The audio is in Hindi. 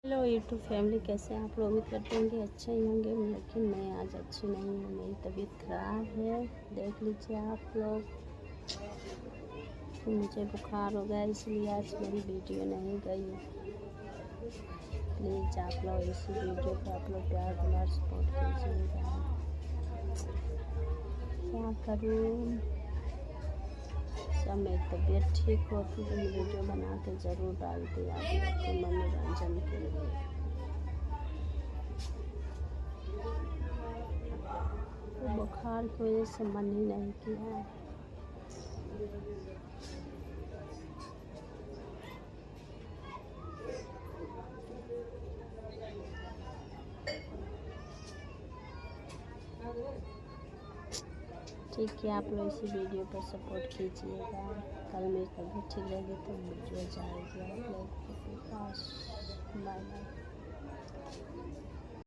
हेलो यूट्यूब फैमिली, कैसे हैं आप लोग? उम्मीद करते होंगे अच्छे ही होंगे, लेकिन मैं आज अच्छी नहीं हूँ। मेरी तबीयत ख़राब है, देख लीजिए आप लोग। मुझे बुखार हो गया, इसलिए आज मेरी वीडियो नहीं गई। प्लीज़ आप लोग इसी वीडियो को आप लोग प्यार दुलार सपोर्ट कीजिएगा। क्या करूँ, जब मेरी तबीयत ठीक होती तो मैं वीडियो बना के ज़रूर डालती आप लोग के मनोरंजन के लिए। तो बुखार की वजह से मन ही नहीं किया। ठीक है, आप लोग इसी वीडियो पर सपोर्ट कीजिएगा। कल मेरी तबीयत ठीक रहेगी तो वीडियो जाएगी आप लोग के पास। Bye bye.